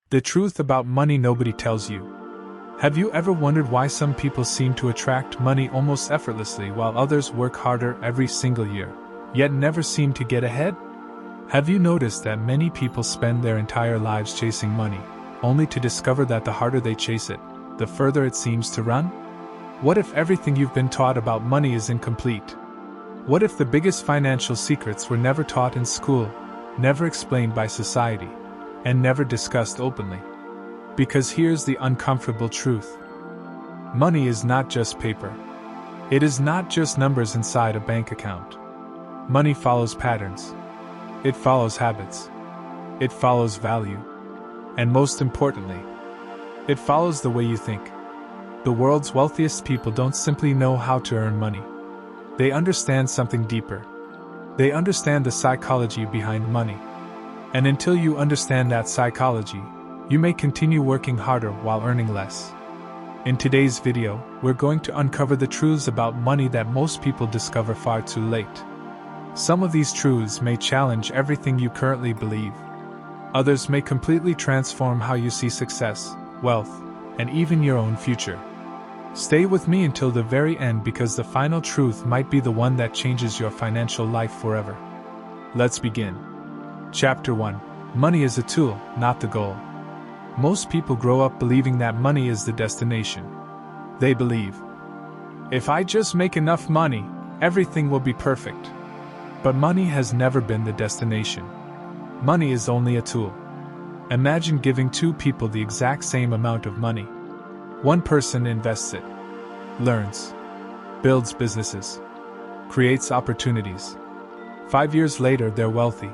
The truth about money nobody tells you. Have you ever wondered why some people seem to attract money almost effortlessly while others work harder every single year, yet never seem to get ahead? Have you noticed that many people spend their entire lives chasing money, only to discover that the harder they chase it, the further it seems to run? What if everything you've been taught about money is incomplete? What if the biggest financial secrets were never taught in school, never explained by society, and never discussed openly? Because here's the uncomfortable truth. Money is not just paper. It is not just numbers inside a bank account. Money follows patterns. It follows habits. It follows value. And most importantly, it follows the way you think. The world's wealthiest people don't simply know how to earn money. They understand something deeper. They understand the psychology behind money. And until you understand that psychology, you may continue working harder while earning less. In today's video, we're going to uncover the truths about money that most people discover far too late. Some of these truths may challenge everything you currently believe. Others may completely transform how you see success, wealth, and even your own future. Stay with me until the very end because the final truth might be the one that changes your financial life forever. Let's begin. Chapter 1. Money is a tool, not the goal. Most people grow up believing that money is the destination. They believe, if I just make enough money, everything will be perfect. But money has never been the destination. Money is only a tool. Imagine giving two people the exact same amount of money. One person invests it, learns, builds businesses, creates opportunities. 5 years later, they're wealthy.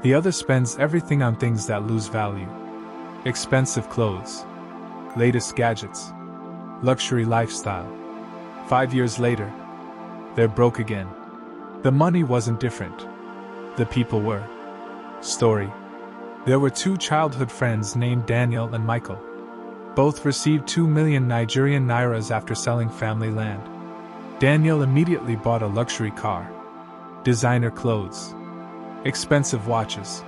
The other spends everything on things that lose value. Expensive clothes, latest gadgets, luxury lifestyle. 5 years later, they're broke again. The money wasn't different. The people were. Story. There were two childhood friends named Daniel and Michael. Both received 2 million Nigerian nairas after selling family land. Daniel immediately bought a luxury car, designer clothes, expensive watches.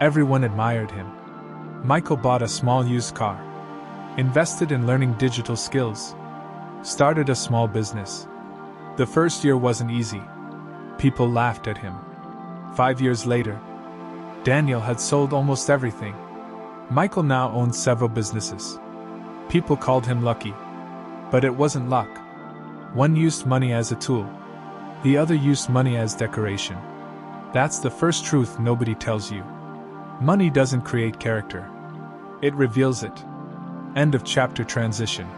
Everyone admired him. Michael bought a small used car, invested in learning digital skills, started a small business. The first year wasn't easy. People laughed at him. 5 years later, Daniel had sold almost everything. Michael now owned several businesses. People called him lucky. But it wasn't luck. One used money as a tool. The other used money as decoration. That's the first truth nobody tells you. Money doesn't create character. It reveals it. End of chapter. Transition.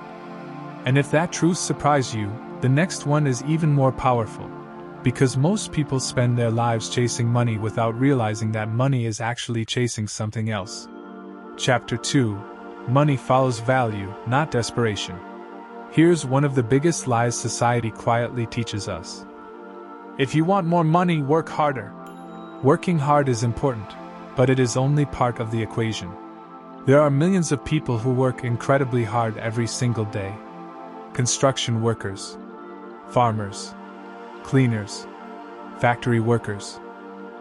And if that truth surprised you, the next one is even more powerful. Because most people spend their lives chasing money without realizing that money is actually chasing something else. Chapter 2. Money follows value, not desperation. Here's one of the biggest lies society quietly teaches us. If you want more money, work harder. Working hard is important, but it is only part of the equation. There are millions of people who work incredibly hard every single day. Construction workers, farmers, cleaners, factory workers.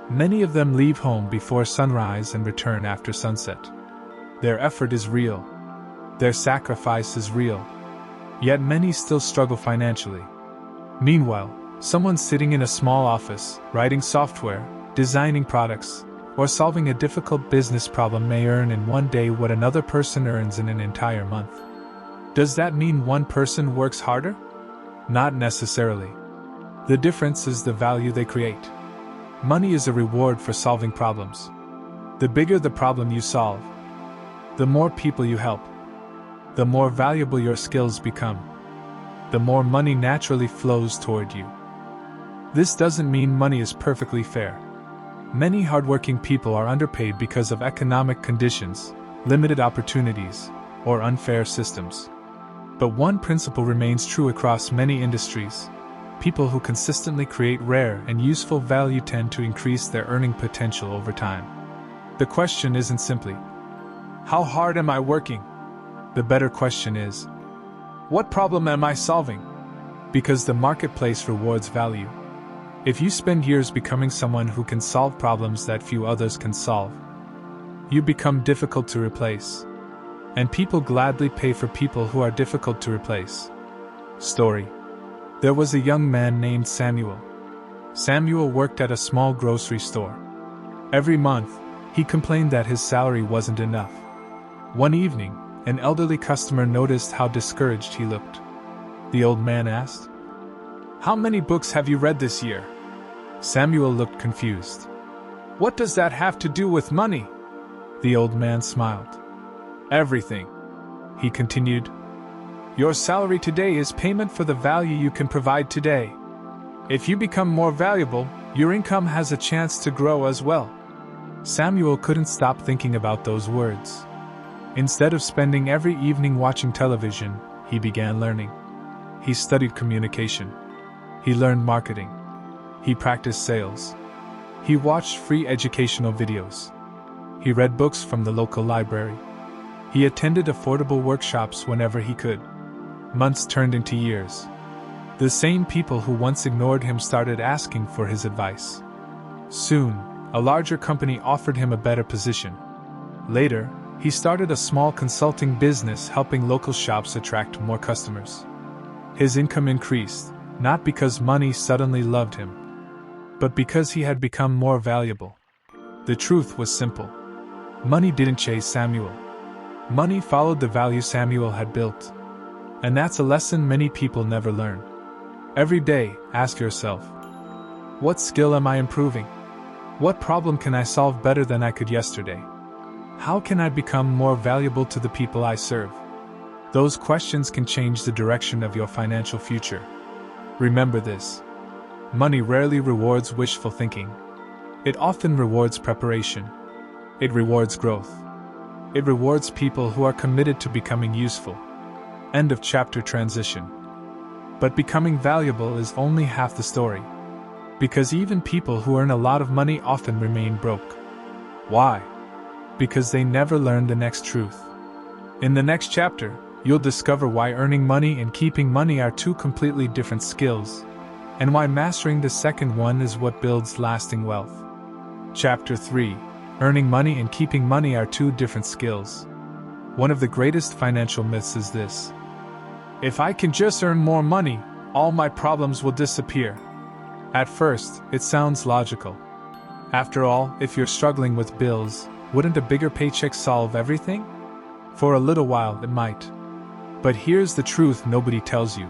Many of them leave home before sunrise and return after sunset. Their effort is real. Their sacrifice is real. Yet many still struggle financially. Meanwhile, someone sitting in a small office, writing software, designing products, or solving a difficult business problem may earn in one day what another person earns in an entire month. Does that mean one person works harder? Not necessarily. The difference is the value they create. Money is a reward for solving problems. The bigger the problem you solve, the more people you help, the more valuable your skills become, the more money naturally flows toward you. This doesn't mean money is perfectly fair. Many hardworking people are underpaid because of economic conditions, limited opportunities, or unfair systems. But one principle remains true across many industries. People who consistently create rare and useful value tend to increase their earning potential over time. The question isn't simply, how hard am I working? The better question is, what problem am I solving? Because the marketplace rewards value. If you spend years becoming someone who can solve problems that few others can solve, you become difficult to replace. And people gladly pay for people who are difficult to replace. Story. There was a young man named Samuel. Samuel worked at a small grocery store. Every month, he complained that his salary wasn't enough. One evening, an elderly customer noticed how discouraged he looked. The old man asked, "How many books have you read this year?" Samuel looked confused. "What does that have to do with money?" The old man smiled. "Everything," he continued. "Your salary today is payment for the value you can provide today. If you become more valuable, your income has a chance to grow as well." Samuel couldn't stop thinking about those words. Instead of spending every evening watching television, he began learning. He studied communication. He learned marketing. He practiced sales. He watched free educational videos. He read books from the local library. He attended affordable workshops whenever he could. Months turned into years. The same people who once ignored him started asking for his advice. Soon, a larger company offered him a better position. Later, he started a small consulting business helping local shops attract more customers. His income increased, not because money suddenly loved him, but because he had become more valuable. The truth was simple. Money didn't chase Samuel. Money followed the value Samuel had built. And that's a lesson many people never learn. Every day, ask yourself, what skill am I improving? What problem can I solve better than I could yesterday? How can I become more valuable to the people I serve? Those questions can change the direction of your financial future. Remember this. Money rarely rewards wishful thinking. It often rewards preparation. It rewards growth. It rewards people who are committed to becoming useful. End of chapter. Transition. But becoming valuable is only half the story. Because even people who earn a lot of money often remain broke. Why? Because they never learn the next truth. In the next chapter, you'll discover why earning money and keeping money are two completely different skills, and why mastering the second one is what builds lasting wealth. Chapter 3. Earning money and keeping money are two different skills. One of the greatest financial myths is this. If I can just earn more money, all my problems will disappear. At first, it sounds logical. After all, if you're struggling with bills, wouldn't a bigger paycheck solve everything? For a little while, it might. But here's the truth nobody tells you.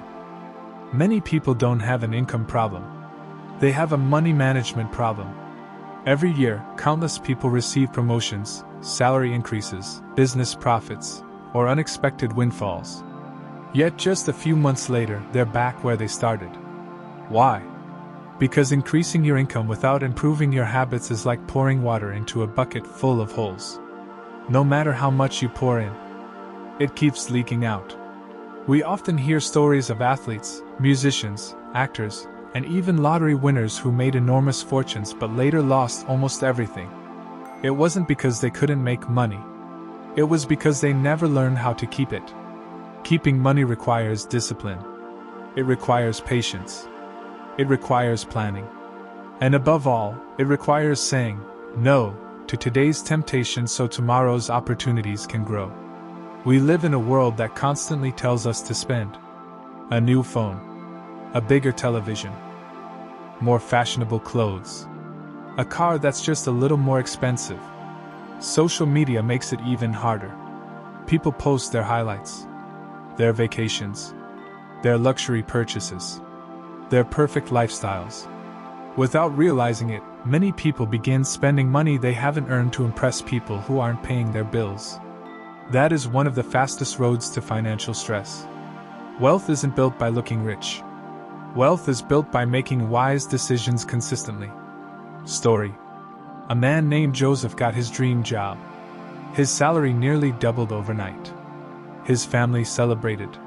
Many people don't have an income problem. They have a money management problem. Every year, countless people receive promotions, salary increases, business profits, or unexpected windfalls. Yet just a few months later, they're back where they started. Why? Because increasing your income without improving your habits is like pouring water into a bucket full of holes. No matter how much you pour in, it keeps leaking out. We often hear stories of athletes, musicians, actors, and even lottery winners who made enormous fortunes but later lost almost everything. It wasn't because they couldn't make money. It was because they never learned how to keep it. Keeping money requires discipline. It requires patience. It requires planning. And above all, it requires saying no to today's temptations so tomorrow's opportunities can grow. We live in a world that constantly tells us to spend. A new phone. A bigger television. More fashionable clothes. A car that's just a little more expensive. Social media makes it even harder. People post their highlights, their vacations, their luxury purchases, their perfect lifestyles. Without realizing it, many people begin spending money they haven't earned to impress people who aren't paying their bills. That is one of the fastest roads to financial stress. Wealth isn't built by looking rich. Wealth is built by making wise decisions consistently. Story. A man named Joseph got his dream job. His salary nearly doubled overnight. His family celebrated.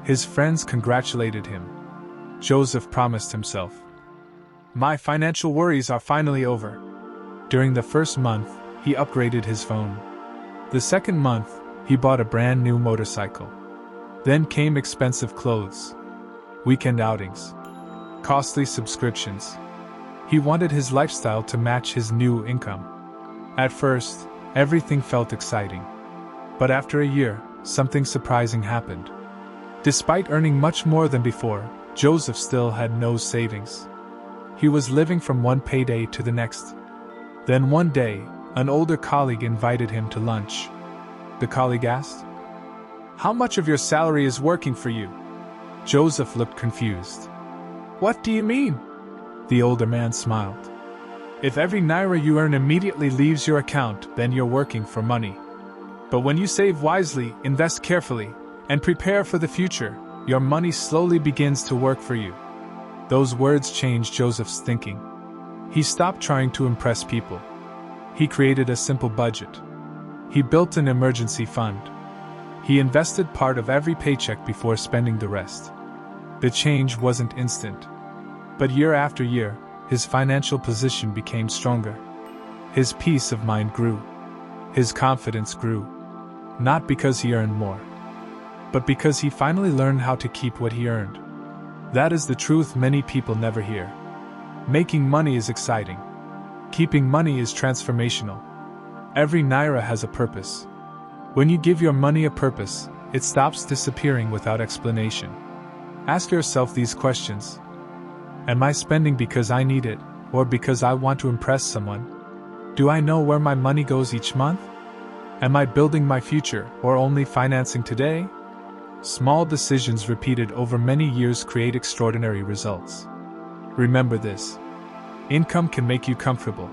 His friends congratulated him. Joseph promised himself, "My financial worries are finally over." During the first month, he upgraded his phone. The second month, he bought a brand new motorcycle. Then came expensive clothes, weekend outings, costly subscriptions. He wanted his lifestyle to match his new income. At first, Everything felt exciting. But after a year, something surprising happened. Despite earning much more than before, Joseph still had no savings. He was living from one payday to the next. Then one day, an older colleague invited him to lunch. The colleague asked, "How much of your salary is working for you?" Joseph looked confused. "What do you mean?" The older man smiled. "If every naira you earn immediately leaves your account, then you're working for money. But when you save wisely, invest carefully, and prepare for the future, your money slowly begins to work for you." Those words changed Joseph's thinking. He stopped trying to impress people. He created a simple budget. He built an emergency fund. He invested part of every paycheck before spending the rest. The change wasn't instant. But year after year, his financial position became stronger. His peace of mind grew. His confidence grew. Not because he earned more, but because he finally learned how to keep what he earned. That is the truth many people never hear. Making money is exciting. Keeping money is transformational. Every naira has a purpose. When you give your money a purpose, it stops disappearing without explanation. Ask yourself these questions. Am I spending because I need it, or because I want to impress someone? Do I know where my money goes each month? Am I building my future, or only financing today? Small decisions repeated over many years create extraordinary results. Remember this. Income can make you comfortable,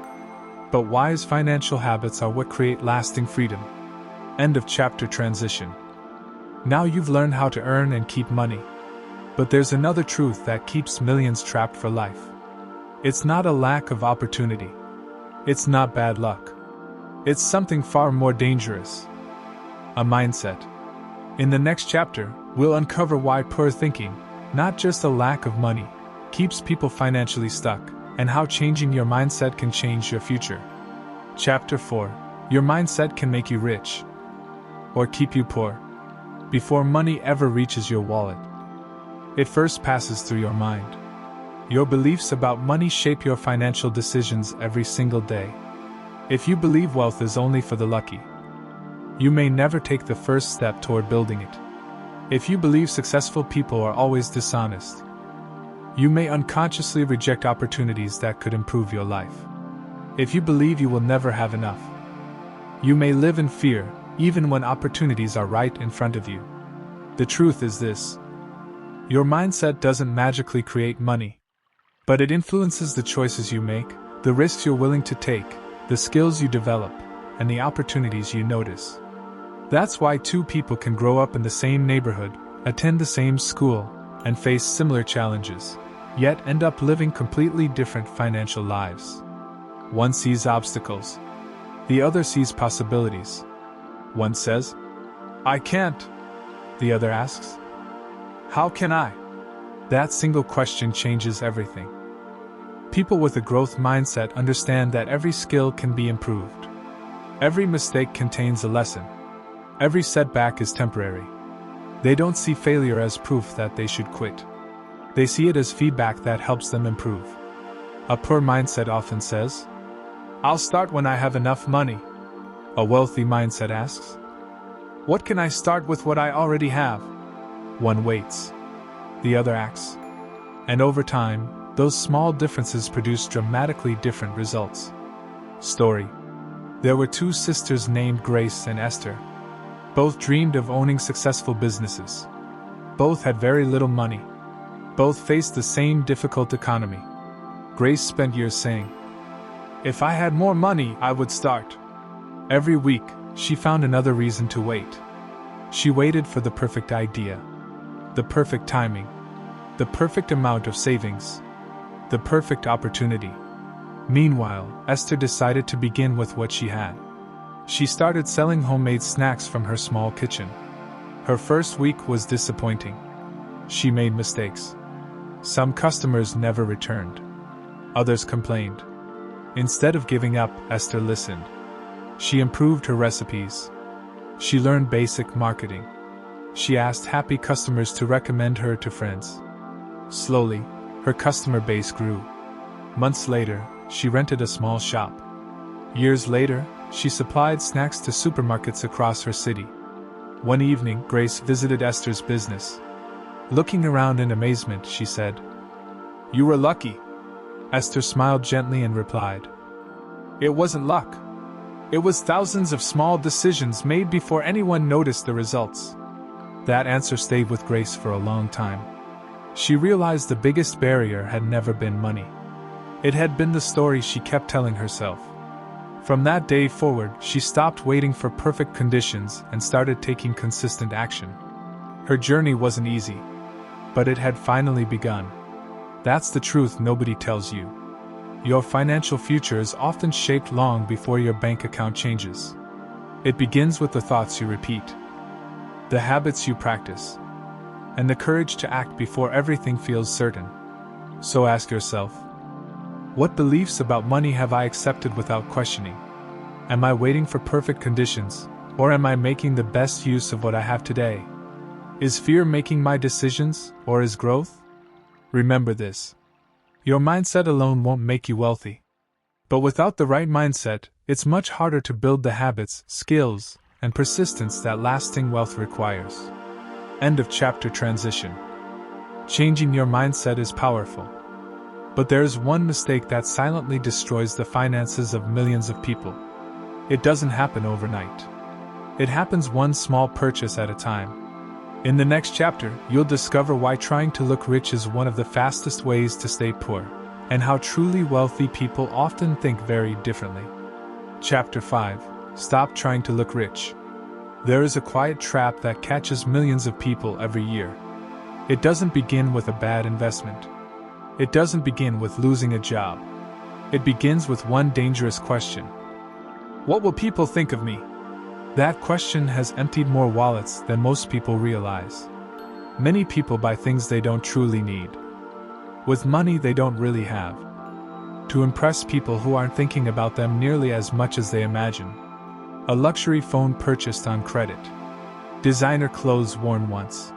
but wise financial habits are what create lasting freedom. End of chapter. Transition. Now you've learned how to earn and keep money. But there's another truth that keeps millions trapped for life. It's not a lack of opportunity. It's not bad luck. It's something far more dangerous. A mindset. In the next chapter, we'll uncover why poor thinking, not just a lack of money, keeps people financially stuck, and how changing your mindset can change your future. Chapter 4. Your mindset can make you rich or keep you poor. Before money ever reaches your wallet, it first passes through your mind. Your beliefs about money shape your financial decisions every single day. If you believe wealth is only for the lucky, you may never take the first step toward building it. If you believe successful people are always dishonest, you may unconsciously reject opportunities that could improve your life. If you believe you will never have enough, you may live in fear, even when opportunities are right in front of you. The truth is this: your mindset doesn't magically create money, but it influences the choices you make, the risks you're willing to take, the skills you develop, and the opportunities you notice. That's why two people can grow up in the same neighborhood, attend the same school, and face similar challenges, yet end up living completely different financial lives. One sees obstacles. The other sees possibilities. One says, "I can't." The other asks, "How can I?" That single question changes everything. People with a growth mindset understand that every skill can be improved. Every mistake contains a lesson. Every setback is temporary. They don't see failure as proof that they should quit. They see it as feedback that helps them improve. A poor mindset often says, "I'll start when I have enough money." A wealthy mindset asks, "What can I start with what I already have?" One waits. The other acts. And over time, those small differences produce dramatically different results. Story. There were two sisters named Grace and Esther. Both dreamed of owning successful businesses. Both had very little money. Both faced the same difficult economy. Grace spent years saying, "If I had more money, I would start." Every week, she found another reason to wait. She waited for the perfect idea, the perfect timing, the perfect amount of savings, the perfect opportunity. Meanwhile, Esther decided to begin with what she had. She started selling homemade snacks from her small kitchen. Her first week was disappointing. She made mistakes. Some customers never returned. Others complained. Instead of giving up, Esther listened. She improved her recipes. She learned basic marketing. She asked happy customers to recommend her to friends. Slowly, her customer base grew. Months later, she rented a small shop. Years later, She supplied snacks to supermarkets across her city. One evening, Grace visited Esther's business. Looking around in amazement, she said, "You were lucky." Esther smiled gently and replied, "It wasn't luck. It was thousands of small decisions made before anyone noticed the results." That answer stayed with Grace for a long time. She realized the biggest barrier had never been money. It had been the story she kept telling herself. From that day forward, she stopped waiting for perfect conditions and started taking consistent action. Her journey wasn't easy, but it had finally begun. That's the truth nobody tells you. Your financial future is often shaped long before your bank account changes. It begins with the thoughts you repeat, the habits you practice, and the courage to act before everything feels certain. So ask yourself, what beliefs about money have I accepted without questioning? Am I waiting for perfect conditions, or am I making the best use of what I have today? Is fear making my decisions, or is growth? Remember this. Your mindset alone won't make you wealthy. But without the right mindset, it's much harder to build the habits, skills, and persistence that lasting wealth requires. End of chapter. Transition. Changing your mindset is powerful. But there is one mistake that silently destroys the finances of millions of people. It doesn't happen overnight. It happens one small purchase at a time. In the next chapter, you'll discover why trying to look rich is one of the fastest ways to stay poor, and how truly wealthy people often think very differently. Chapter 5. Stop trying to look rich. There is a quiet trap that catches millions of people every year. It doesn't begin with a bad investment. It doesn't begin with losing a job. It begins with one dangerous question. What will people think of me? That question has emptied more wallets than most people realize. Many people buy things they don't truly need, with money they don't really have, to impress people who aren't thinking about them nearly as much as they imagine. A luxury phone purchased on credit, designer clothes worn once,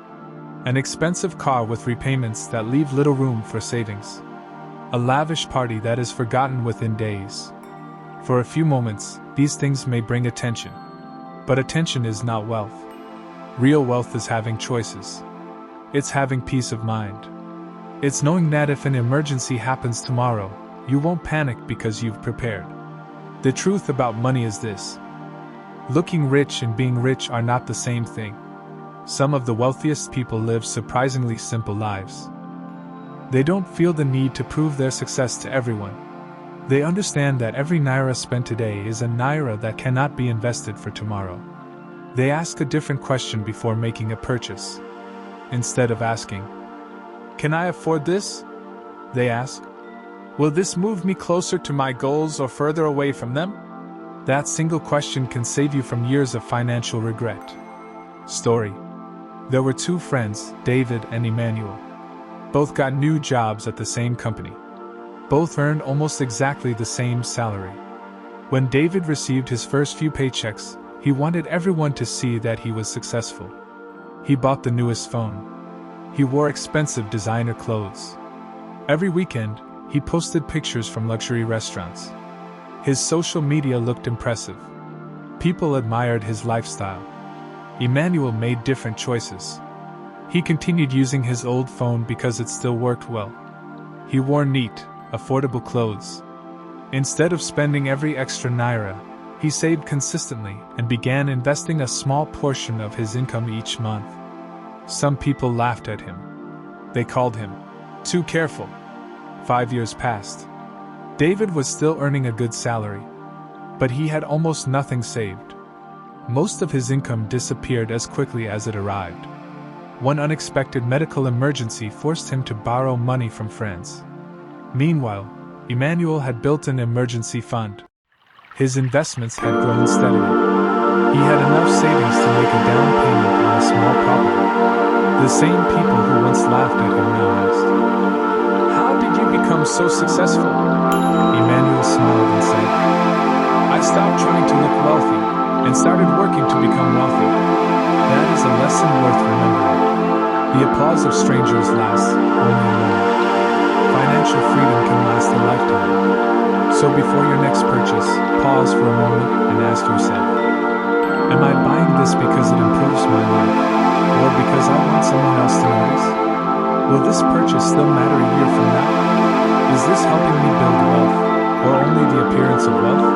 an expensive car with repayments that leave little room for savings, a lavish party that is forgotten within days. For a few moments, these things may bring attention. But attention is not wealth. Real wealth is having choices. It's having peace of mind. It's knowing that if an emergency happens tomorrow, you won't panic because you've prepared. The truth about money is this. Looking rich and being rich are not the same thing. Some of the wealthiest people live surprisingly simple lives. They don't feel the need to prove their success to everyone. They understand that every naira spent today is a naira that cannot be invested for tomorrow. They ask a different question before making a purchase. Instead of asking, "Can I afford this?" they ask, "Will this move me closer to my goals or further away from them?" That single question can save you from years of financial regret. Story. There were two friends, David and Emmanuel. Both got new jobs at the same company. Both earned almost exactly the same salary. When David received his first few paychecks, he wanted everyone to see that he was successful. He bought the newest phone. He wore expensive designer clothes. Every weekend, he posted pictures from luxury restaurants. His social media looked impressive. People admired his lifestyle. Emmanuel made different choices. He continued using his old phone because it still worked well. He wore neat, affordable clothes. Instead of spending every extra naira, he saved consistently and began investing a small portion of his income each month. Some people laughed at him. They called him too careful. 5 years passed. David was still earning a good salary, but he had almost nothing saved. Most of his income disappeared as quickly as it arrived. One unexpected medical emergency forced him to borrow money from friends. Meanwhile, Emmanuel had built an emergency fund. His investments had grown steadily. He had enough savings to make a down payment on a small property. The same people who once laughed at him now asked, "How did you become so successful?" Emmanuel smiled and said, "I stopped trying to look wealthy and started working to become wealthy." That is a lesson worth remembering. The applause of strangers lasts only a moment. Financial freedom can last a lifetime. So before your next purchase, pause for a moment and ask yourself, am I buying this because it improves my life, or because I want someone else to notice? Will this purchase still matter a year from now? Is this helping me build wealth, or only the appearance of wealth?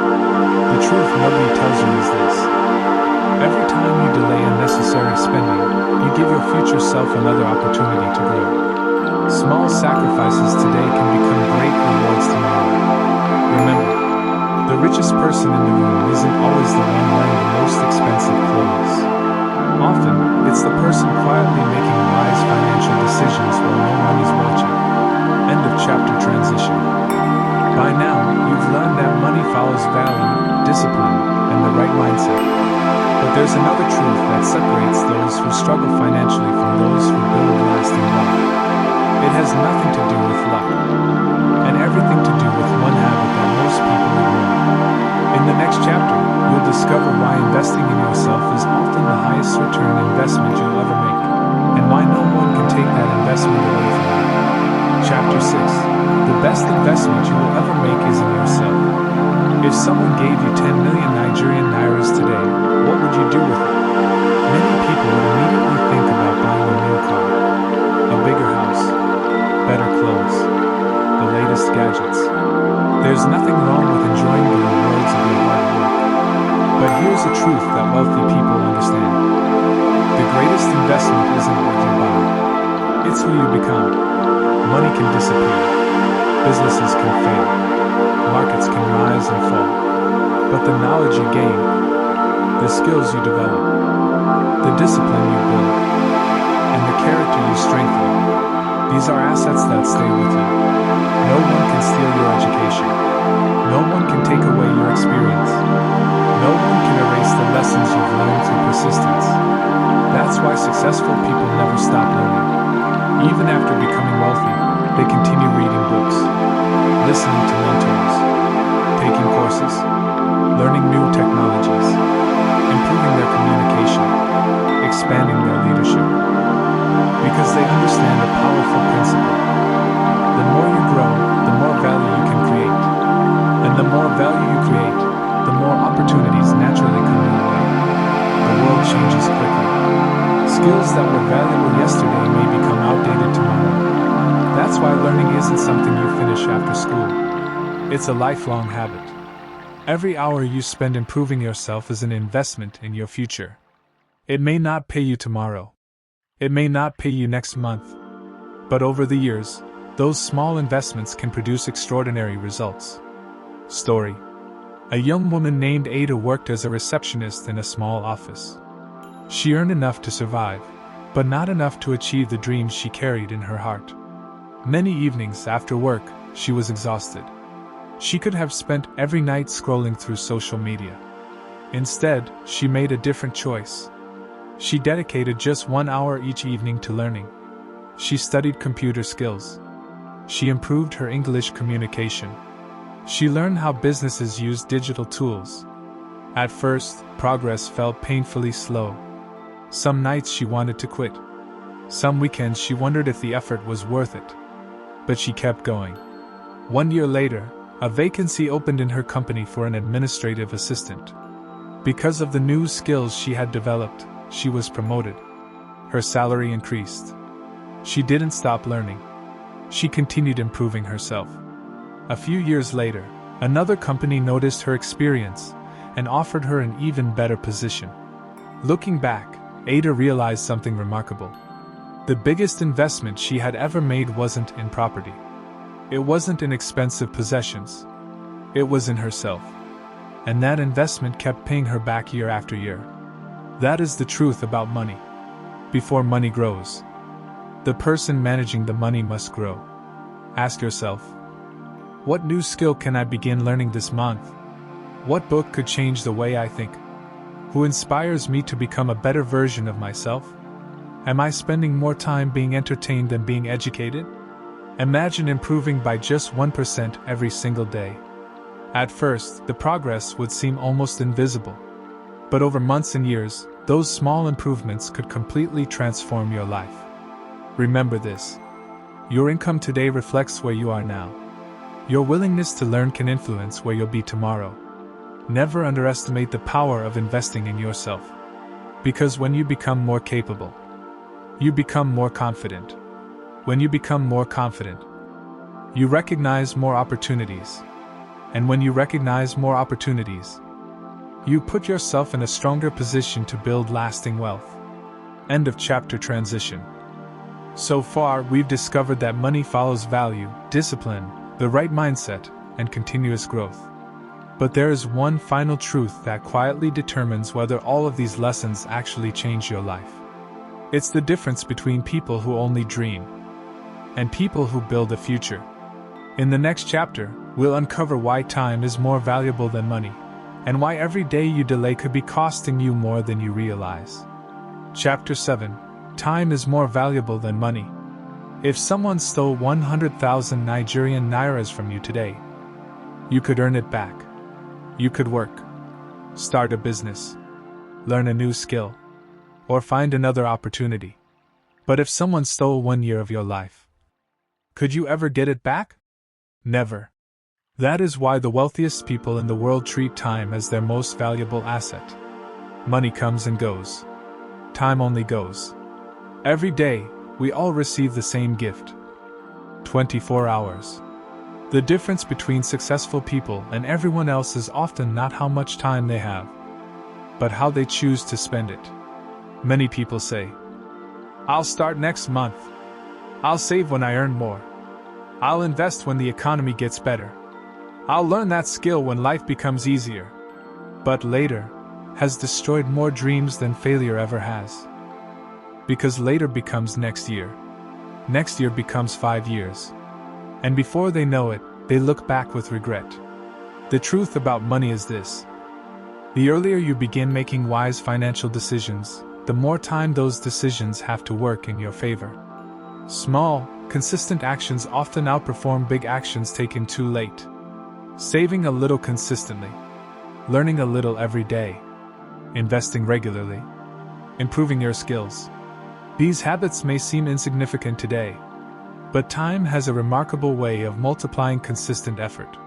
The truth nobody tells you is this. Every time you delay unnecessary spending, you give your future self another opportunity to grow. Small sacrifices today can become great rewards tomorrow. Remember, the richest person in the room isn't always the one wearing the most expensive clothes. Often, it's the person quietly making wise financial decisions while no one is watching. End of chapter. Transition. By now, you've learned that money follows value, discipline, and the right mindset. But there's another truth that separates those who struggle financially from those who build lasting wealth. It has nothing to do with luck, and everything to do with one habit that most people ignore. In the next chapter, you'll discover why investing in yourself is often the highest return investment you'll ever make, and why no one can take that investment away from you. Chapter 6. The best investment you will ever make is in yourself. If someone gave you 10 million Nigerian nairas today, what would you do with it? Many people would immediately think about buying a new car, a bigger house, better clothes, the latest gadgets. There's nothing wrong with enjoying the rewards of your hard work. But here's a truth that wealthy people understand. The greatest investment isn't what you buy. It's who you become. Money can disappear. Businesses can fail. Markets can rise and fall. But the knowledge you gain, the skills you develop, the discipline you build, and the character you strengthen, these are assets that stay with you. No one can steal your education. No one can take away your experience. No one can erase the lessons you've learned through persistence. That's why successful people never stop learning. Even after becoming wealthy, they continue reading books, listening to mentors, taking courses, learning new technologies, improving their communication, expanding their leadership. Because they understand a powerful principle. The more you grow, the more value you can create. And the more value you create, the more opportunities naturally come your way. The world changes quickly. Skills that were valuable yesterday may become outdated tomorrow. That's why learning isn't something you finish after school. It's a lifelong habit. Every hour you spend improving yourself is an investment in your future. It may not pay you tomorrow. It may not pay you next month. But over the years, those small investments can produce extraordinary results. Story. A young woman named Ada worked as a receptionist in a small office. She earned enough to survive, but not enough to achieve the dreams she carried in her heart. Many evenings after work, she was exhausted. She could have spent every night scrolling through social media. Instead, she made a different choice. She dedicated just 1 hour each evening to learning. She studied computer skills. She improved her English communication. She learned how businesses use digital tools. At first, progress felt painfully slow. Some nights she wanted to quit. Some weekends she wondered if the effort was worth it. But she kept going. 1 year later, a vacancy opened in her company for an administrative assistant. Because of the new skills she had developed, she was promoted. Her salary increased. She didn't stop learning. She continued improving herself. A few years later, another company noticed her experience and offered her an even better position. Looking back, Ada realized something remarkable. The biggest investment she had ever made wasn't in property. It wasn't in expensive possessions. It was in herself. And that investment kept paying her back year after year. That is the truth about money. Before money grows, the person managing the money must grow. Ask yourself, what new skill can I begin learning this month? What book could change the way I think? Who inspires me to become a better version of myself? Am I spending more time being entertained than being educated? Imagine improving by just 1% every single day. At first, the progress would seem almost invisible. But over months and years, those small improvements could completely transform your life. Remember this. Your income today reflects where you are now. Your willingness to learn can influence where you'll be tomorrow. Never underestimate the power of investing in yourself. Because when you become more capable, you become more confident. When you become more confident, you recognize more opportunities. And when you recognize more opportunities, you put yourself in a stronger position to build lasting wealth. End of chapter. Transition. So far, we've discovered that money follows value, discipline, the right mindset, and continuous growth. But there is one final truth that quietly determines whether all of these lessons actually change your life. It's the difference between people who only dream and people who build a future. In the next chapter, we'll uncover why time is more valuable than money, and why every day you delay could be costing you more than you realize. Chapter 7. Time is more valuable than money. If someone stole 100,000 Nigerian nairas from you today, you could earn it back. You could work, start a business, learn a new skill, or find another opportunity. But if someone stole 1 year of your life, could you ever get it back? Never. That is why the wealthiest people in the world treat time as their most valuable asset. Money comes and goes. Time only goes. Every day, we all receive the same gift. 24 hours. The difference between successful people and everyone else is often not how much time they have, but how they choose to spend it. Many people say, "I'll start next month. I'll save when I earn more. I'll invest when the economy gets better. I'll learn that skill when life becomes easier." But later has destroyed more dreams than failure ever has. Because later becomes next year. Next year becomes 5 years. And before they know it, they look back with regret. The truth about money is this: the earlier you begin making wise financial decisions, the more time those decisions have to work in your favor. Small, consistent actions often outperform big actions taken too late. Saving a little consistently, learning a little every day, investing regularly, improving your skills. These habits may seem insignificant today, but time has a remarkable way of multiplying consistent effort.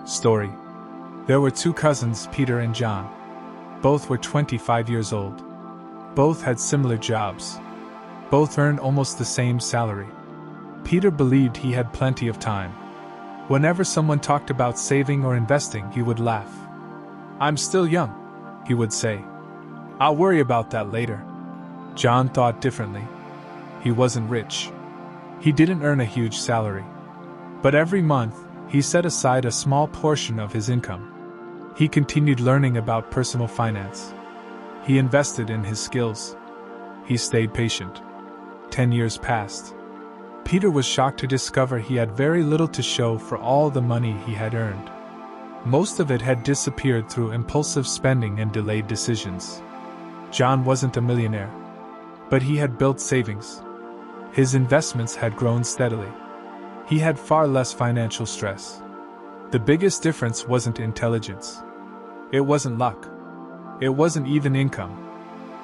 Story. There were 2 cousins, Peter and John. Both were 25 years old. Both had similar jobs. Both earned almost the same salary. Peter believed he had plenty of time. Whenever someone talked about saving or investing, he would laugh. "I'm still young," he would say. "I'll worry about that later." John thought differently. He wasn't rich. He didn't earn a huge salary. But every month, he set aside a small portion of his income. He continued learning about personal finance. He invested in his skills. He stayed patient. 10 years passed. Peter was shocked to discover he had very little to show for all the money he had earned. Most of it had disappeared through impulsive spending and delayed decisions. John wasn't a millionaire, but he had built savings. His investments had grown steadily. He had far less financial stress. The biggest difference wasn't intelligence. It wasn't luck. It wasn't even income.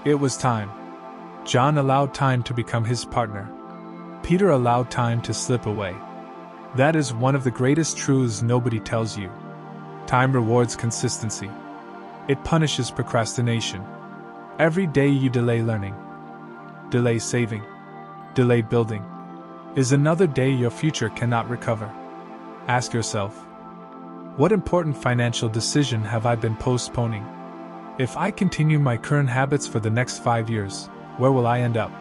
It was time. John allowed time to become his partner. Peter allowed time to slip away. That is one of the greatest truths nobody tells you. Time rewards consistency. It punishes procrastination. Every day you delay learning, delay saving, delay building, is another day your future cannot recover. Ask yourself, what important financial decision have I been postponing? If I continue my current habits for the next 5 years, where will I end up?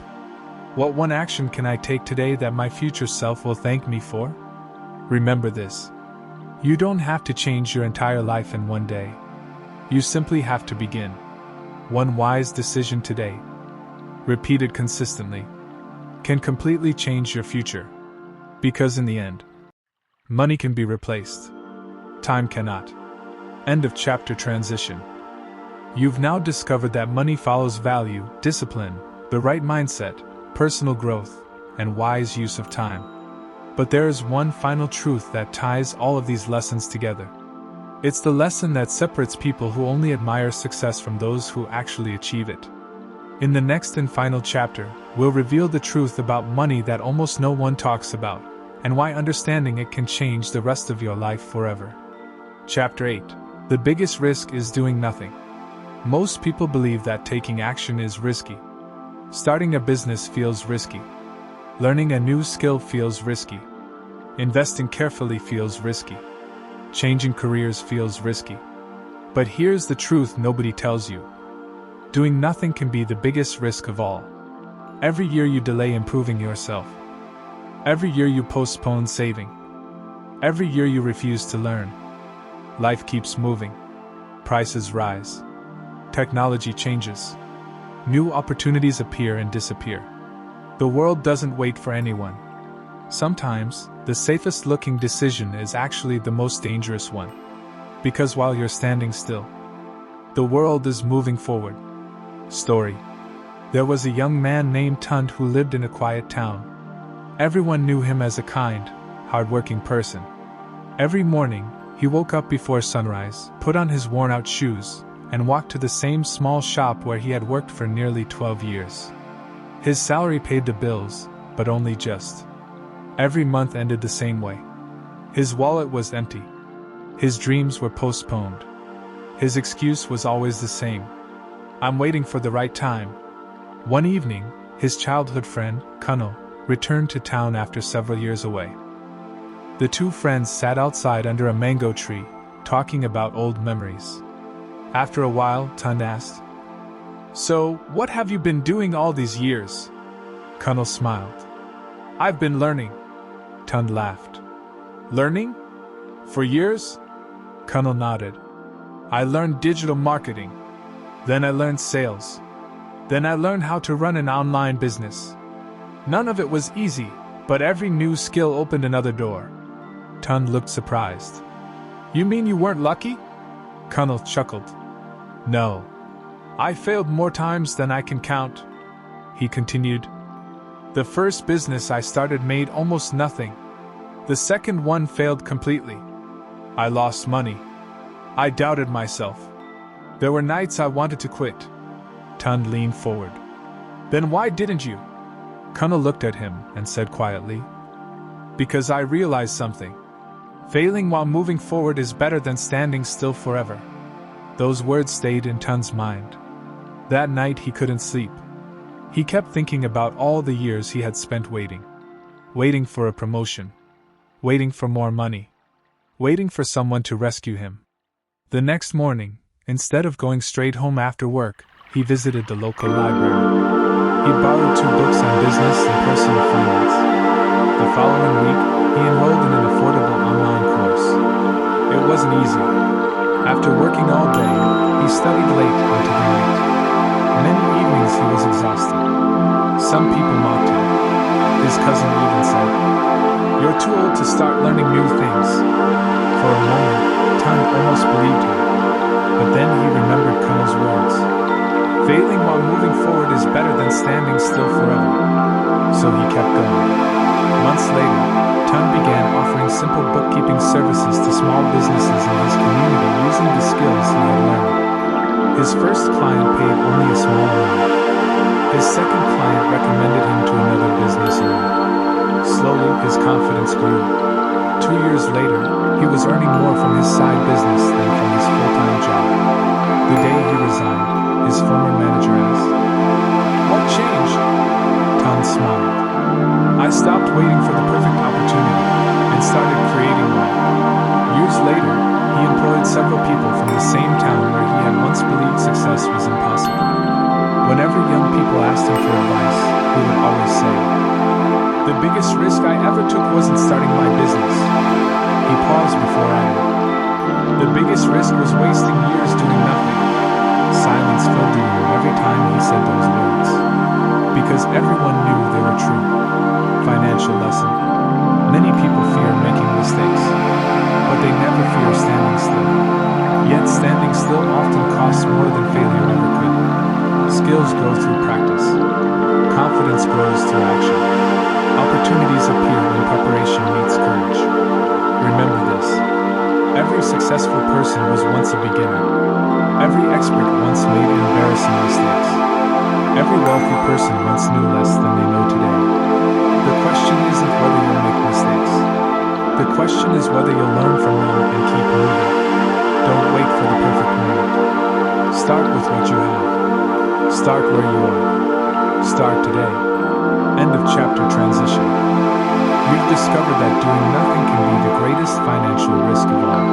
What one action can I take today that my future self will thank me for? Remember this. You don't have to change your entire life in one day. You simply have to begin. One wise decision today, repeated consistently, can completely change your future. Because in the end, money can be replaced. Time cannot. End of chapter. Transition. You've now discovered that money follows value, discipline, the right mindset, personal growth, and wise use of time. But there is one final truth that ties all of these lessons together. It's the lesson that separates people who only admire success from those who actually achieve it. In the next and final chapter, we'll reveal the truth about money that almost no one talks about, and why understanding it can change the rest of your life forever. Chapter 8. The biggest risk is doing nothing. Most people believe that taking action is risky. Starting a business feels risky. Learning a new skill feels risky. Investing carefully feels risky. Changing careers feels risky. But here's the truth nobody tells you. Doing nothing can be the biggest risk of all. Every year you delay improving yourself. Every year you postpone saving. Every year you refuse to learn. Life keeps moving. Prices rise. Technology changes. New opportunities appear and disappear. The world doesn't wait for anyone. Sometimes, the safest looking decision is actually the most dangerous one. Because while you're standing still, the world is moving forward. Story. There was a young man named Tund who lived in a quiet town. Everyone knew him as a kind, hard-working person. Every morning, he woke up before sunrise, put on his worn-out shoes, and walked to the same small shop where he had worked for nearly 12 years. His salary paid the bills, but only just. Every month ended the same way. His wallet was empty. His dreams were postponed. His excuse was always the same. I'm waiting for the right time. One evening, his childhood friend, Kunal, returned to town after several years away. The two friends sat outside under a mango tree, talking about old memories. After a while, Tund asked, "So, what have you been doing all these years?" Kunal smiled. "I've been learning." Tund laughed. "Learning? For years?" Kunal nodded. "I learned digital marketing. Then I learned sales. Then I learned how to run an online business. None of it was easy, but every new skill opened another door." Tund looked surprised. "You mean you weren't lucky?" Kunal chuckled. "No. I failed more times than I can count," he continued. "The first business I started made almost nothing. The second one failed completely. I lost money. I doubted myself. There were nights I wanted to quit." Tund leaned forward. "Then why didn't you?" Kunal looked at him and said quietly, "Because I realized something. Failing while moving forward is better than standing still forever." Those words stayed in Tund's mind. That night he couldn't sleep. He kept thinking about all the years he had spent waiting. Waiting for a promotion. Waiting for more money. Waiting for someone to rescue him. The next morning, instead of going straight home after work, he visited the local library. He borrowed 2 books on business and personal finance. The following week, he enrolled in an affordable online course. It wasn't easy. After working all day, he studied late into the night. Many evenings he was exhausted. Some people mocked him. His cousin even said, "You're too old to start learning new things." For a moment, Tund almost believed him. But then he remembered Kunal's words. Failing while moving forward is better than standing still forever. So he kept going. Months later, Tund began offering simple bookkeeping services to small businesses in his community using the skills he had learned. His first client paid only a small amount. His second client recommended him to another business owner. Slowly, his confidence grew. 2 years later, he was earning more from his side business than from his full-time job. The day he resigned, his former manager asked, "What changed?" Tund smiled. "I stopped waiting for the perfect opportunity and started creating one." Years later, he employed several people from the same town where he had once believed success was impossible. Whenever young people asked him for advice, he would always say, "The biggest risk I ever took wasn't starting my business." He paused before adding, "The biggest risk was wasting years doing nothing." Silence filled the room every time he said those words. Because everyone knew they were true. Financial lesson. Many people fear making mistakes, but they never fear standing still. Yet standing still often costs more than failure ever could. Skills grow through practice. Confidence grows through action. Opportunities appear when preparation meets courage. Remember this. Every successful person was once a beginner. Every expert once made embarrassing mistakes. Every wealthy person once knew less than they know today. The question isn't whether you'll make mistakes. The question is whether you'll learn from them and keep moving. Don't wait for the perfect moment. Start with what you have. Start where you are. Start today. End of chapter. Transition. We've discovered that doing nothing can be the greatest financial risk of all.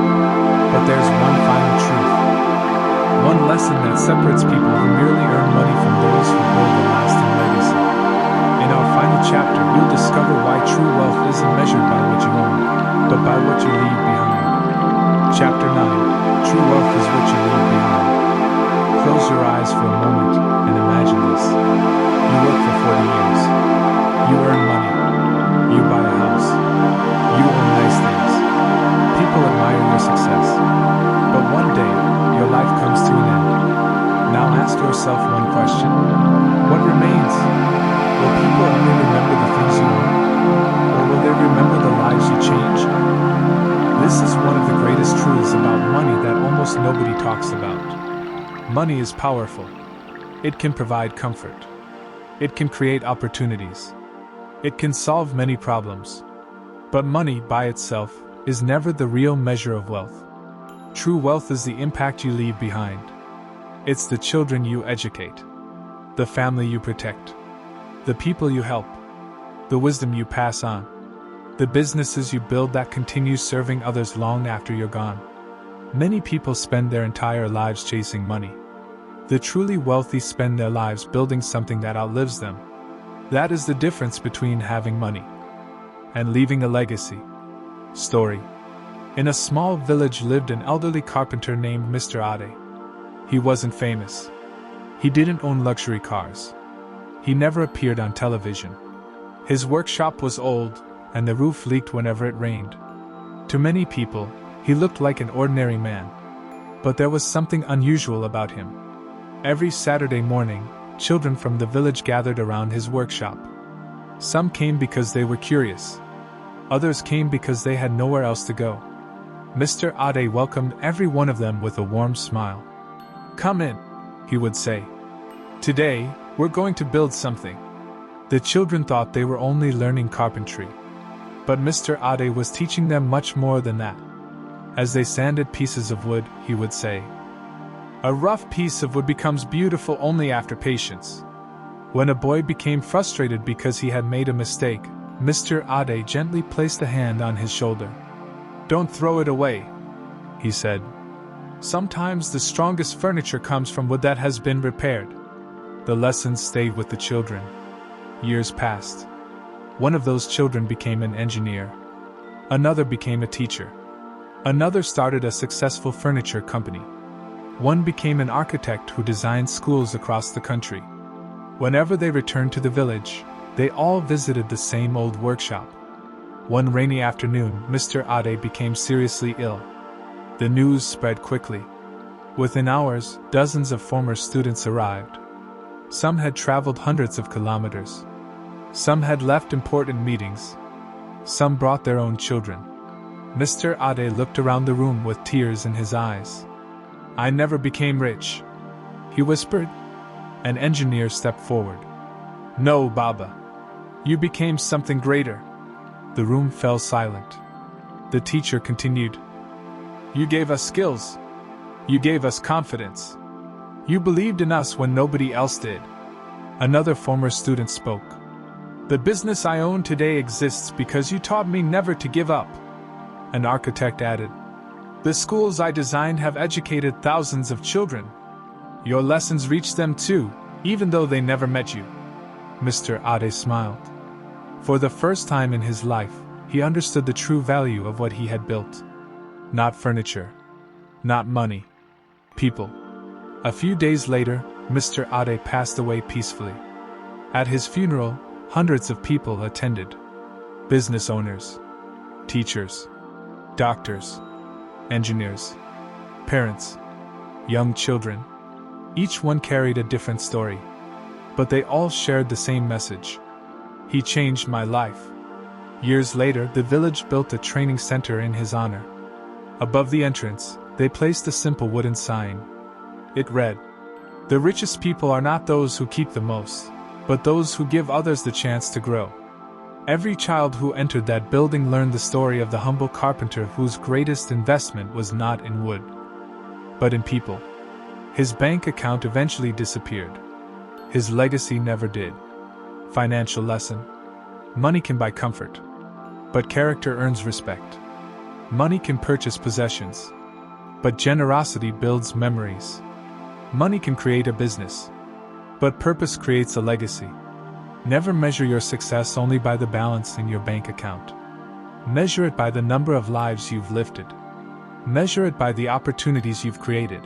But there's one final truth. One lesson that separates people who merely earn money from those who build a lasting legacy. In our final chapter, we'll discover why true wealth isn't measured by what you own, but by what you leave behind. Chapter 9. True wealth is what you leave behind. Close your eyes for a moment and imagine this. You work for 40 years. You earn money. You buy a house. You own nice things. People admire your success. But one day, your life comes to an end. Now ask yourself one question. What remains? Will people only remember the things you own? Or will they remember the lives you changed? This is one of the greatest truths about money that almost nobody talks about. Money is powerful. It can provide comfort. It can create opportunities. It can solve many problems. But money by itself is never the real measure of wealth. True wealth is the impact you leave behind. It's the children you educate, the family you protect, the people you help, the wisdom you pass on, the businesses you build that continue serving others long after you're gone. Many people spend their entire lives chasing money. The truly wealthy spend their lives building something that outlives them. That is the difference between having money and leaving a legacy. Story. In a small village lived an elderly carpenter named Mr. Ade. He wasn't famous. He didn't own luxury cars. He never appeared on television. His workshop was old, and the roof leaked whenever it rained. To many people, he looked like an ordinary man. But there was something unusual about him. Every Saturday morning, children from the village gathered around his workshop. Some came because they were curious. Others came because they had nowhere else to go. Mr. Ade welcomed every one of them with a warm smile. "Come in," he would say. "Today, we're going to build something." The children thought they were only learning carpentry. But Mr. Ade was teaching them much more than that. As they sanded pieces of wood, he would say, "A rough piece of wood becomes beautiful only after patience." When a boy became frustrated because he had made a mistake, Mr. Ade gently placed a hand on his shoulder. "Don't throw it away," he said. "Sometimes the strongest furniture comes from wood that has been repaired." The lessons stayed with the children. Years passed. One of those children became an engineer. Another became a teacher. Another started a successful furniture company. One became an architect who designed schools across the country. Whenever they returned to the village, they all visited the same old workshop. One rainy afternoon, Mr. Ade became seriously ill. The news spread quickly. Within hours, dozens of former students arrived. Some had traveled hundreds of kilometers. Some had left important meetings. Some brought their own children. Mr. Ade looked around the room with tears in his eyes. "I never became rich," he whispered. An engineer stepped forward. "No, Baba. You became something greater." The room fell silent. The teacher continued. "You gave us skills. You gave us confidence. You believed in us when nobody else did." Another former student spoke. "The business I own today exists because you taught me never to give up." An architect added. "The schools I designed have educated thousands of children. Your lessons reached them too, even though they never met you." Mr. Ade smiled. For the first time in his life, he understood the true value of what he had built. Not furniture. Not money. People. A few days later, Mr. Ade passed away peacefully. At his funeral, hundreds of people attended. Business owners, teachers, doctors, engineers, parents, young children. Each one carried a different story. But they all shared the same message. "He changed my life." Years later, the village built a training center in his honor. Above the entrance, they placed a simple wooden sign. It read, "The richest people are not those who keep the most, but those who give others the chance to grow." Every child who entered that building learned the story of the humble carpenter whose greatest investment was not in wood, but in people. His bank account eventually disappeared. His legacy never did. Financial lesson: money can buy comfort, but character earns respect. Money can purchase possessions, but generosity builds memories. Money can create a business, but purpose creates a legacy. Never measure your success only by the balance in your bank account. Measure it by the number of lives you've lifted. Measure it by the opportunities you've created.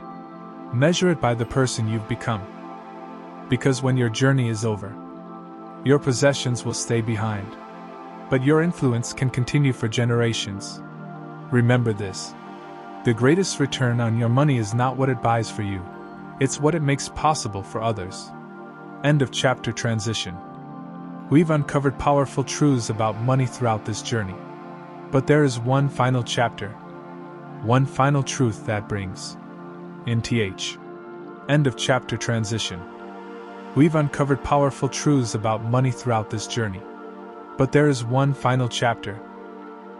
Measure it by the person you've become. Because when your journey is over, your possessions will stay behind, but your influence can continue for generations. Remember this: the greatest return on your money is not what it buys for you, it's what it makes possible for others. End of chapter. Transition. We've uncovered powerful truths about money throughout this journey. But there is one final chapter, one final truth that brings NTH. End of chapter. Transition. We've uncovered powerful truths about money throughout this journey. But there is one final chapter,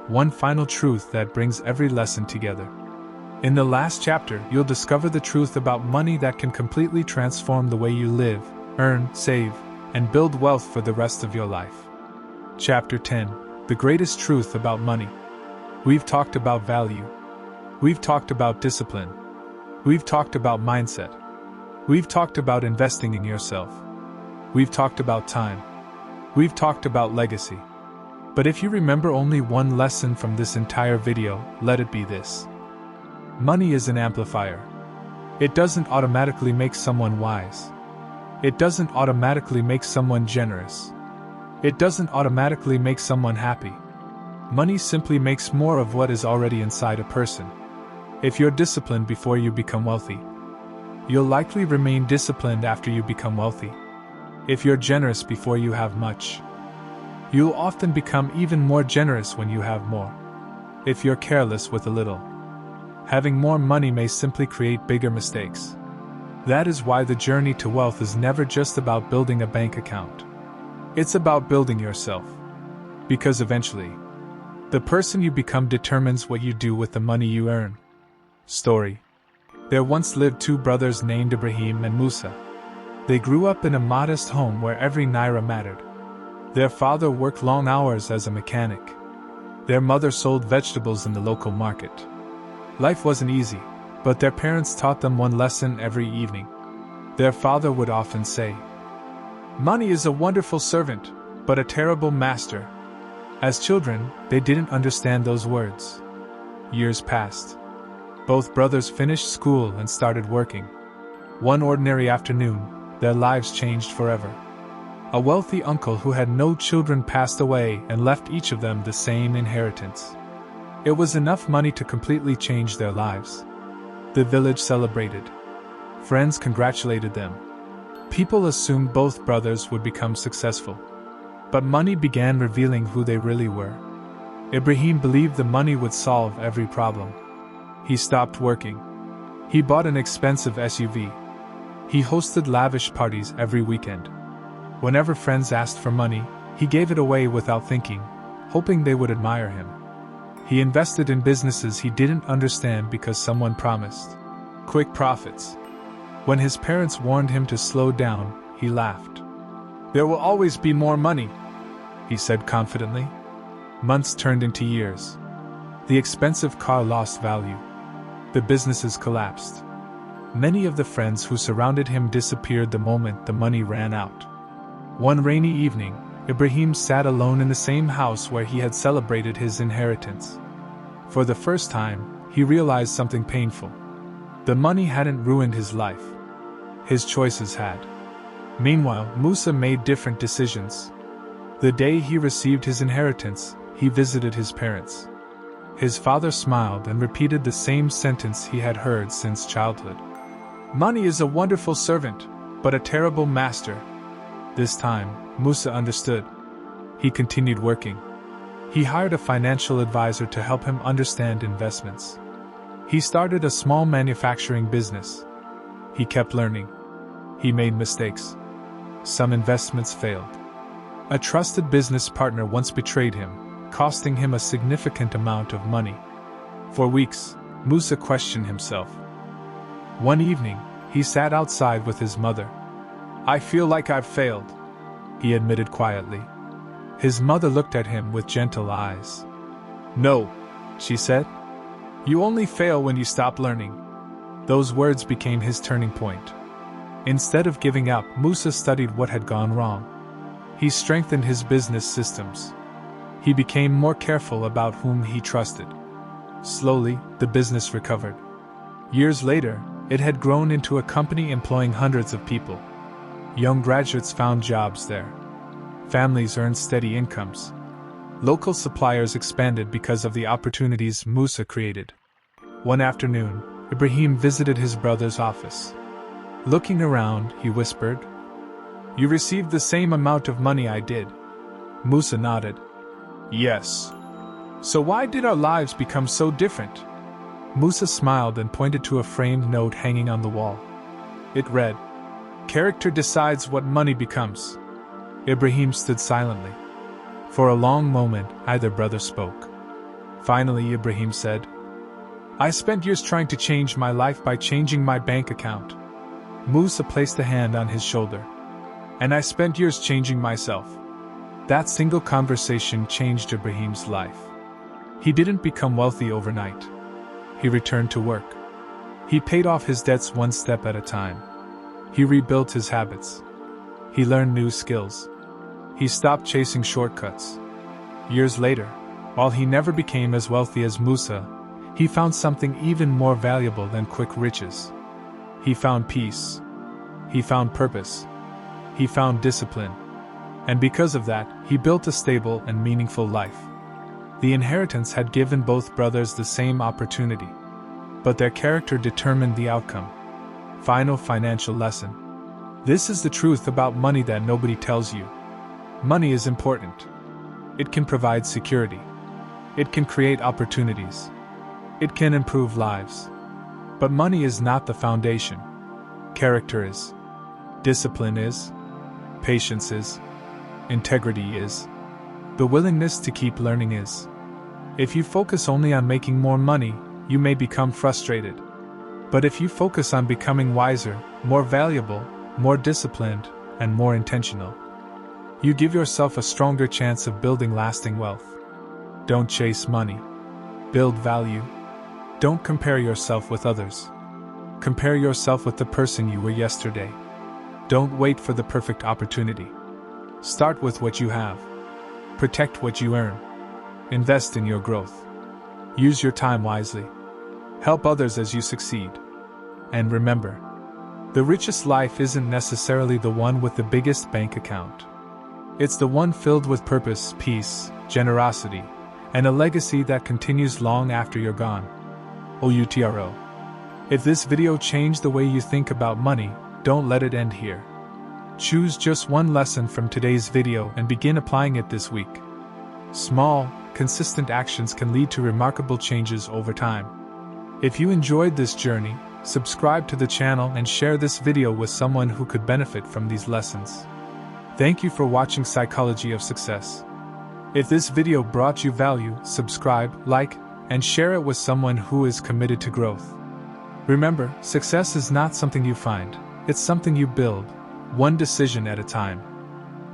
one final truth that brings every lesson together. In the last chapter, you'll discover the truth about money that can completely transform the way you live, earn, save, and build wealth for the rest of your life. Chapter 10: The Greatest Truth About Money. We've talked about value. We've talked about discipline. We've talked about mindset. We've talked about investing in yourself. We've talked about time. We've talked about legacy. But if you remember only one lesson from this entire video, let it be this: money is an amplifier. It doesn't automatically make someone wise. It doesn't automatically make someone generous. It doesn't automatically make someone happy. Money simply makes more of what is already inside a person. If you're disciplined before you become wealthy, you'll likely remain disciplined after you become wealthy. If you're generous before you have much, you'll often become even more generous when you have more. If you're careless with a little, having more money may simply create bigger mistakes. That is why the journey to wealth is never just about building a bank account. It's about building yourself. Because eventually, the person you become determines what you do with the money you earn. Story. There once lived two brothers named Ibrahim and Musa. They grew up in a modest home where every naira mattered. Their father worked long hours as a mechanic. Their mother sold vegetables in the local market. Life wasn't easy, but their parents taught them one lesson every evening. Their father would often say, "Money is a wonderful servant, but a terrible master." As children, they didn't understand those words. Years passed. Both brothers finished school and started working. One ordinary afternoon, their lives changed forever. A wealthy uncle who had no children passed away and left each of them the same inheritance. It was enough money to completely change their lives. The village celebrated. Friends congratulated them. People assumed both brothers would become successful. But money began revealing who they really were. Ibrahim believed the money would solve every problem. He stopped working. He bought an expensive SUV. He hosted lavish parties every weekend. Whenever friends asked for money, he gave it away without thinking, hoping they would admire him. He invested in businesses he didn't understand because someone promised quick profits. When his parents warned him to slow down, he laughed. "There will always be more money," he said confidently. Months turned into years. The expensive car lost value. The businesses collapsed. Many of the friends who surrounded him disappeared the moment the money ran out. One rainy evening, Ibrahim sat alone in the same house where he had celebrated his inheritance. For the first time, he realized something painful. The money hadn't ruined his life. His choices had. Meanwhile, Musa made different decisions. The day he received his inheritance, he visited his parents. His father smiled and repeated the same sentence he had heard since childhood. "Money is a wonderful servant, but a terrible master." This time, Musa understood. He continued working. He hired a financial advisor to help him understand investments. He started a small manufacturing business. He kept learning. He made mistakes. Some investments failed. A trusted business partner once betrayed him, costing him a significant amount of money. For weeks, Musa questioned himself. One evening, he sat outside with his mother. "I feel like I've failed," he admitted quietly. His mother looked at him with gentle eyes. "No," she said. "You only fail when you stop learning." Those words became his turning point. Instead of giving up, Musa studied what had gone wrong. He strengthened his business systems. He became more careful about whom he trusted. Slowly, the business recovered. Years later, it had grown into a company employing hundreds of people. Young graduates found jobs there. Families earned steady incomes. Local suppliers expanded because of the opportunities Musa created. One afternoon, Ibrahim visited his brother's office. Looking around, he whispered, "You received the same amount of money I did." Musa nodded. "Yes. So why did our lives become so different?" Musa smiled and pointed to a framed note hanging on the wall. It read, "Character decides what money becomes." Ibrahim stood silently. For a long moment, neither brother spoke. Finally, Ibrahim said, "I spent years trying to change my life by changing my bank account." Musa placed a hand on his shoulder. "And I spent years changing myself." That single conversation changed Ibrahim's life. He didn't become wealthy overnight. He returned to work. He paid off his debts one step at a time. He rebuilt his habits. He learned new skills. He stopped chasing shortcuts. Years later, while he never became as wealthy as Musa, he found something even more valuable than quick riches. He found peace. He found purpose. He found discipline. And because of that, he built a stable and meaningful life. The inheritance had given both brothers the same opportunity, but their character determined the outcome. Final financial lesson. This is the truth about money that nobody tells you. Money is important. It can provide security. It can create opportunities. It can improve lives. But money is not the foundation. Character is. Discipline is. Patience is. Integrity is. The willingness to keep learning is. If you focus only on making more money, you may become frustrated. But if you focus on becoming wiser, more valuable, more disciplined, and more intentional, you give yourself a stronger chance of building lasting wealth. Don't chase money. Build value. Don't compare yourself with others. Compare yourself with the person you were yesterday. Don't wait for the perfect opportunity. Start with what you have. Protect what you earn. Invest in your growth. Use your time wisely. Help others as you succeed. And remember, the richest life isn't necessarily the one with the biggest bank account. It's the one filled with purpose, peace, generosity, and a legacy that continues long after you're gone. OUTRO. If this video changed the way you think about money, don't let it end here. Choose just one lesson from today's video and begin applying it this week. Small, consistent actions can lead to remarkable changes over time. If you enjoyed this journey, subscribe to the channel and share this video with someone who could benefit from these lessons. Thank you for watching Psychology of Success. If this video brought you value, subscribe, like, and share it with someone who is committed to growth. Remember, success is not something you find, it's something you build, one decision at a time.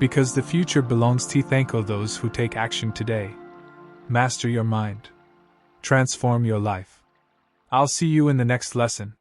Because the future belongs to those who take action today. Master your mind. Transform your life. I'll see you in the next lesson.